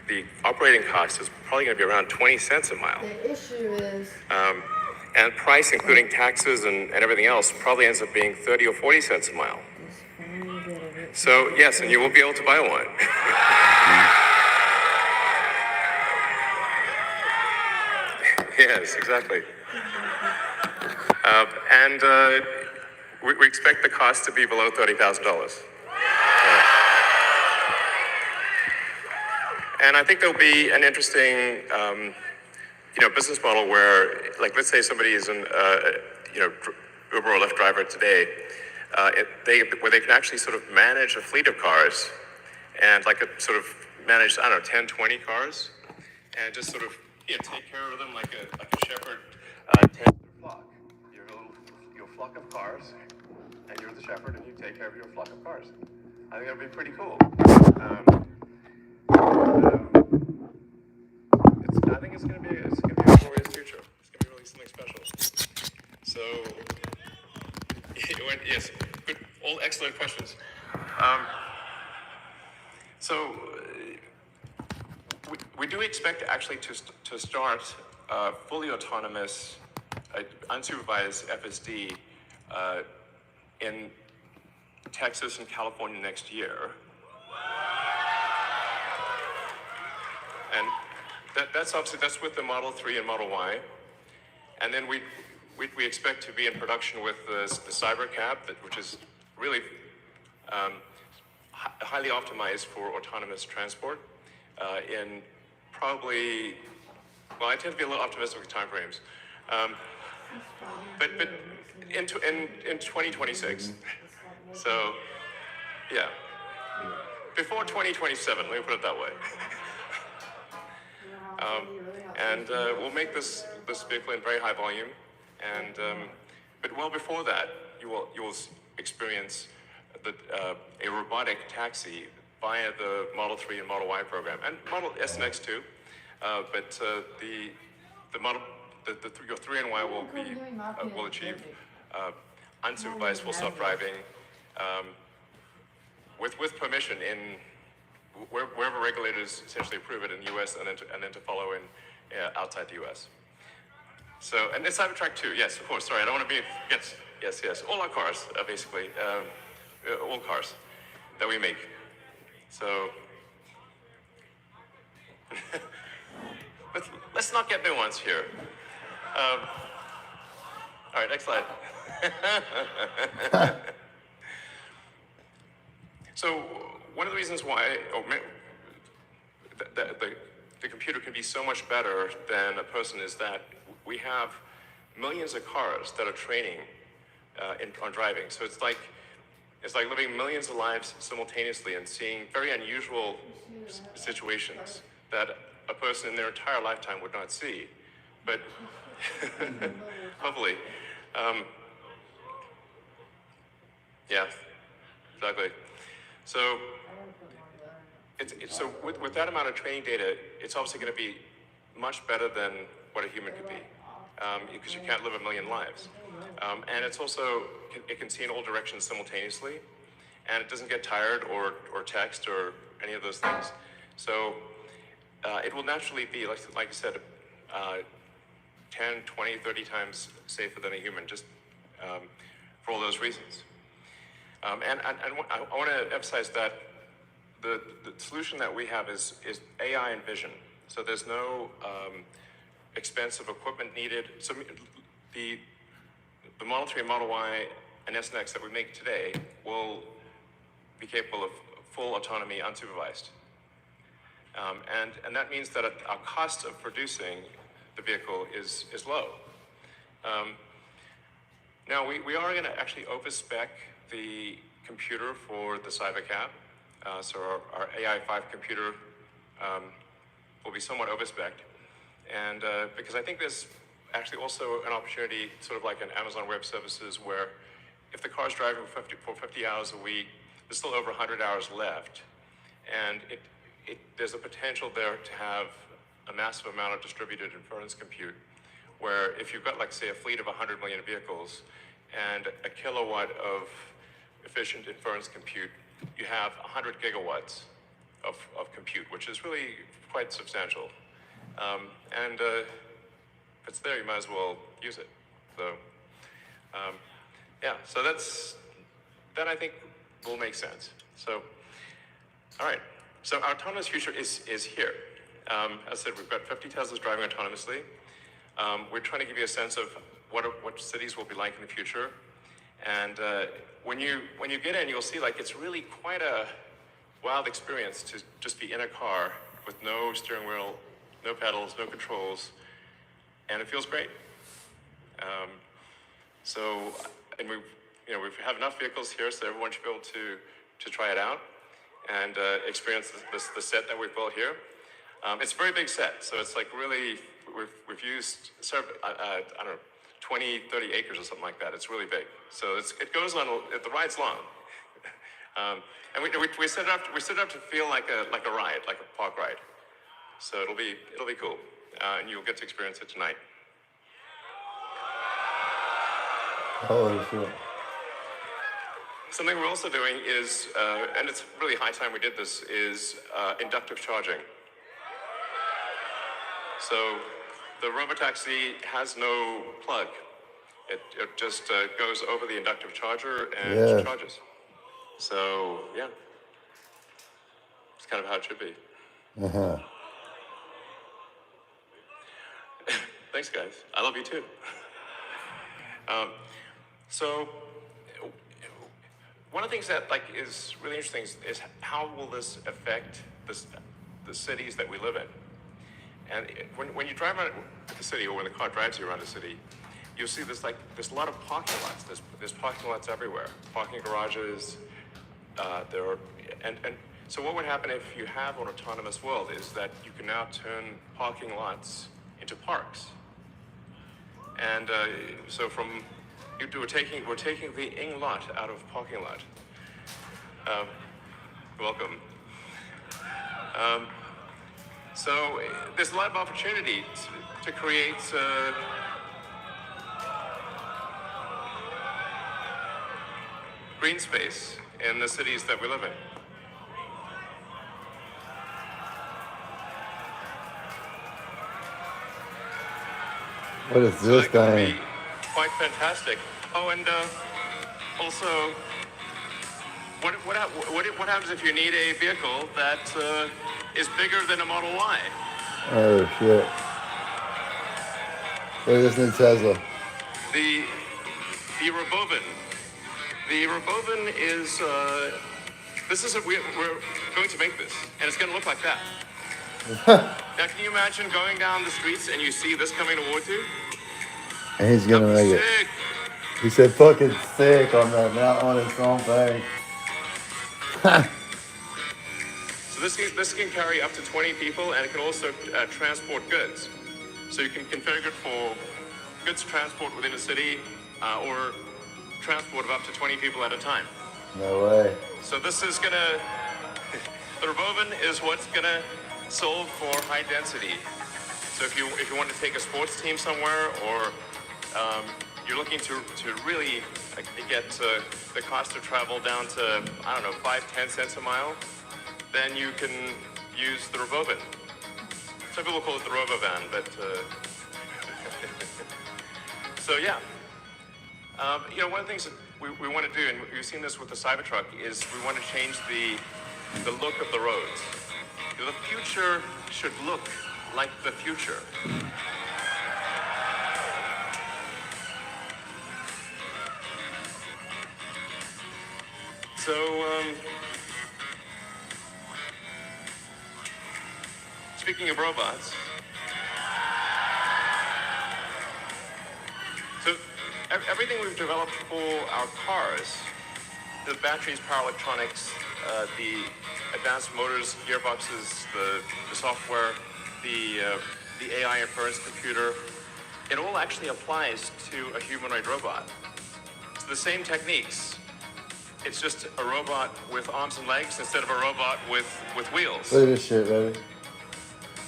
the operating cost is probably going to be around 20 cents a mile. The issue is, And price, including taxes and everything else, probably ends up being 30 or 40 cents a mile. So yes, and you will be able to buy one. Yes, exactly. And we expect the cost to be below $30,000. And I think there'll be an interesting, business model where, like, let's say somebody is an, Uber or Lyft driver today, where they can actually sort of manage a fleet of cars, and like a sort of manage, I don't know, 10, 20 cars, and just sort of take care of them like a shepherd tends their flock. Your flock of cars, and you're the shepherd, and you take care of your flock of cars. I think that would be pretty cool. I think it's going to be a glorious future. It's going to be really something special. So, yes, good, all excellent questions. We do expect actually to start fully autonomous, unsupervised FSD in Texas and California next year. And that's obviously, that's with the Model 3 and Model Y. And then we expect to be in production with the Cybercab, which is really highly optimized for autonomous transport in probably, well, I tend to be a little optimistic with timeframes, but in 2026. So, yeah, before 2027, let me put it that way. And we'll make this vehicle in very high volume, and but well before that, you will experience a robotic taxi via the Model 3 and Model Y program, and Model S and X too. But your 3 and Y will achieve unsupervised full self-driving with permission in wherever regulators essentially approve it in the U.S. and then to follow in outside the U.S. So, and the Cybertruck too, yes, of course. Sorry, I don't want to be, yes. All our cars, basically, all cars that we make. So, let's not get nuanced here. All right, next slide. So, one of the reasons why the computer can be so much better than a person is that we have millions of cars that are training on driving. So it's like living millions of lives simultaneously and seeing very unusual situations that a person in their entire lifetime would not see. But hopefully, yeah, exactly. So, so with that amount of training data, it's obviously going to be much better than what a human could be, because you can't live a million lives. And it's also, it can see in all directions simultaneously, and it doesn't get tired or text or any of those things. So it will naturally be, like I said, 10, 20, 30 times safer than a human, just for all those reasons. And I want to emphasize that the solution that we have is AI and vision. So there's no expensive equipment needed. So the Model 3 and Model Y and S and X that we make today will be capable of full autonomy unsupervised. And that means that our cost of producing the vehicle is low. Now we are going to actually overspec the computer for the Cybercab. So our AI5 computer will be somewhat overspec'd. And because I think there's actually also an opportunity, sort of like an Amazon Web Services, where if the car's driving for 50 hours a week, there's still over 100 hours left. And there's a potential there to have a massive amount of distributed inference compute, where if you've got, like, say, a fleet of 100 million vehicles and a kilowatt of efficient inference compute, you have 100 gigawatts of compute, which is really, quite substantial. And if it's there, you might as well use it. So, yeah, so that I think will make sense. So, all right. So our autonomous future is here. As I said, we've got 50 Teslas driving autonomously. We're trying to give you a sense of what cities will be like in the future. And when you get in, you'll see like it's really quite a wild experience to just be in a car with no steering wheel, no pedals, no controls, and it feels great. And we have enough vehicles here, so everyone should be able to try it out and experience the set that we've built here. It's a very big set, so it's like really we've used I don't know, 20, 30 acres or something like that. It's really big, so it goes on. The ride's long, and we set it up to feel like a ride, like a park ride. So it'll be cool, and you'll get to experience it tonight. Holy shit. Something we're also doing is, and it's really high time we did this, is inductive charging. So the robotaxi has no plug. It just goes over the inductive charger and charges. So yeah, it's kind of how it should be. Uh-huh. Thanks, guys. I love you too. So one of the things that is really interesting is how will this affect the cities that we live in? And when you drive around the city, or when the car drives you around the city, you'll see there's a lot of parking lots. There's parking lots everywhere, parking garages. So what would happen if you have an autonomous world is that you can now turn parking lots into parks. And so we're taking the ing lot out of parking lot. Welcome. So there's a lot of opportunity to create green space in the cities that we live in. What is So this that can thing? be quite fantastic. Oh, and also, what happens if you need a vehicle that is bigger than a Model Y? Oh shit. Look at this new Tesla. The Robovin. The Robovin is we're going to make this, and it's going to look like that. Now, can you imagine going down the streets and you see this coming towards you? And he's gonna make it. Sick. He said fucking sick on that on his own thing. So this can carry up to 20 people, and it can also transport goods. So you can configure it for goods transport within a city, or transport of up to 20 people at a time. No way. So this is gonna, the Robovin is what's gonna solve for high density. So if you want to take a sports team somewhere, or you're looking to really get the cost of travel down to, I don't know, 5-10 cents a mile, then you can use the Robovin. Some people call it the Robovan, but so yeah. One of the things that we want to do, and we've seen this with the Cybertruck, is we want to change the look of the roads. The future should look like the future. So, speaking of robots, so everything we've developed for our cars, the batteries, power electronics, the advanced motors, gearboxes, the software, the AI inference computer, it all actually applies to a humanoid robot. It's the same techniques. It's just a robot with arms and legs instead of a robot with wheels. Look at this shit, baby.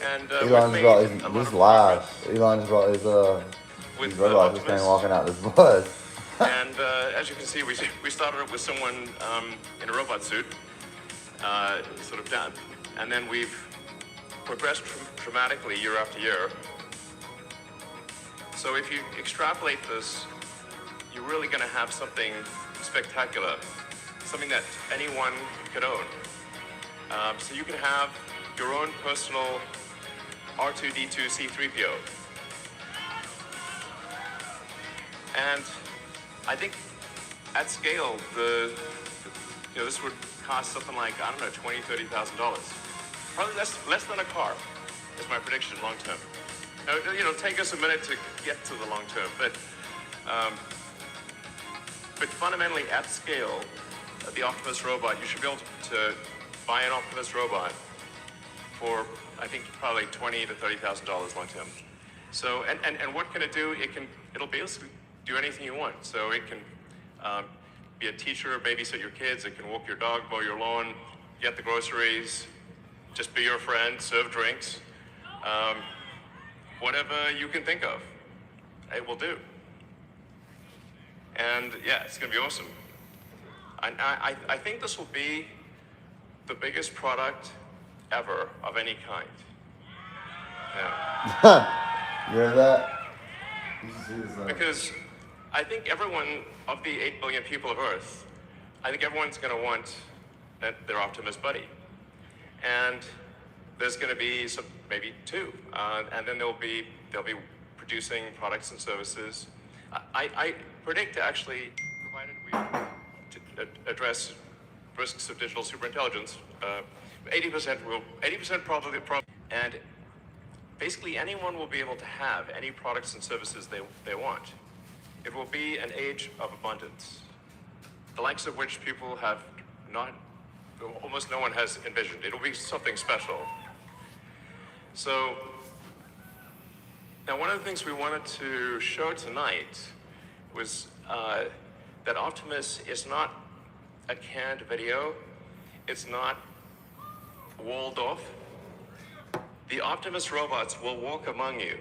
And Elon's brought his, this live. Elon's brought his robot just came walking out this bus. And as you can see, we started it with someone in a robot suit, sort of down, and then we've progress dramatically year after year. So if you extrapolate this, you're really going to have something spectacular, something that anyone could own. So you can have your own personal R2-D2 C3PO. And I think at scale, this would cost something like, I don't know, $20,000, $30,000. Probably less than a car, is my prediction long term. Now, take us a minute to get to the long term, but fundamentally at scale, the Optimus robot, you should be able to buy an Optimus robot for, I think, probably $20,000 to $30,000 long term. So, and what can it do? It'll basically do anything you want. So it can be a teacher, babysit your kids. It can walk your dog, mow your lawn, get the groceries, just be your friend, serve drinks, whatever you can think of, it will do. And yeah, it's going to be awesome. I think this will be the biggest product ever of any kind. Yeah. You hear that? Because I think everyone, of the 8 billion people of Earth, I think everyone's going to want their Optimus buddy. And there's going to be maybe two, and then they'll be producing products and services. I predict, actually, provided we address risks of digital superintelligence, 80% probably, and basically anyone will be able to have any products and services they want. It will be an age of abundance, the likes of which people have almost no one has envisioned. It'll be something special. So, now one of the things we wanted to show tonight was that Optimus is not a canned video. It's not walled off. The Optimus robots will walk among you.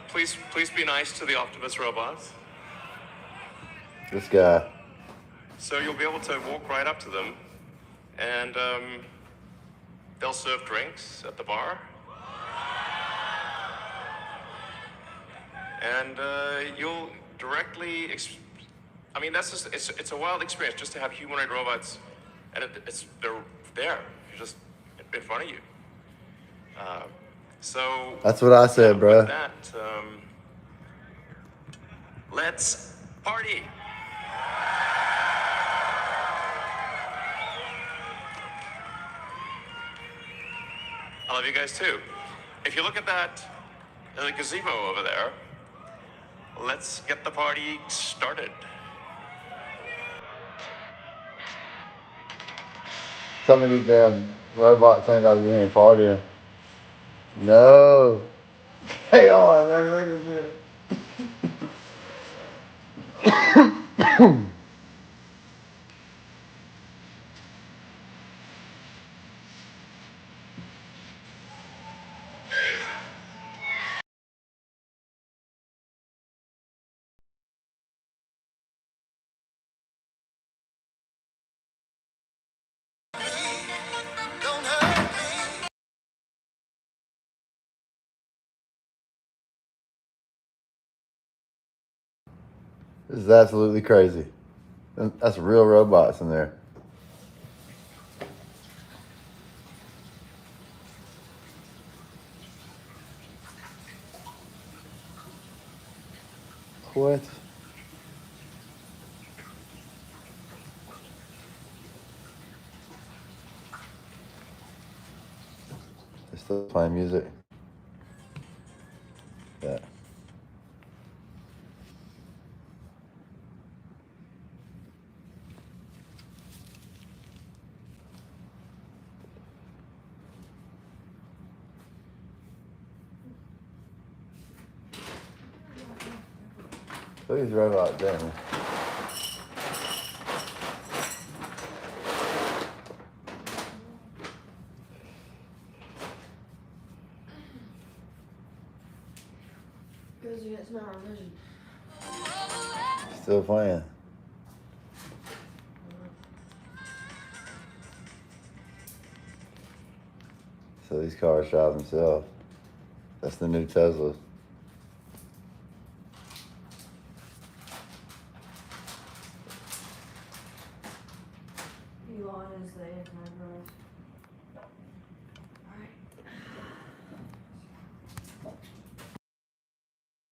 Please be nice to the Optimus robots. This guy. So you'll be able to walk right up to them, and they'll serve drinks at the bar. And you'll directly, that's just, it's a wild experience just to have humanoid robots, and they're there, just in front of you. So that's what I said, bro. With that, let's party. I love you guys too. If you look at that gazebo over there, let's get the party started. Some of these damn robots ain't got to be any partying. No. Hey on, man, look at this. This is absolutely crazy. That's real robots in there. What? They're still playing music. Yeah. Look at these robots, damn. Goes against my vision. Still playing. So these cars drive themselves. That's the new Tesla. Elon is the anti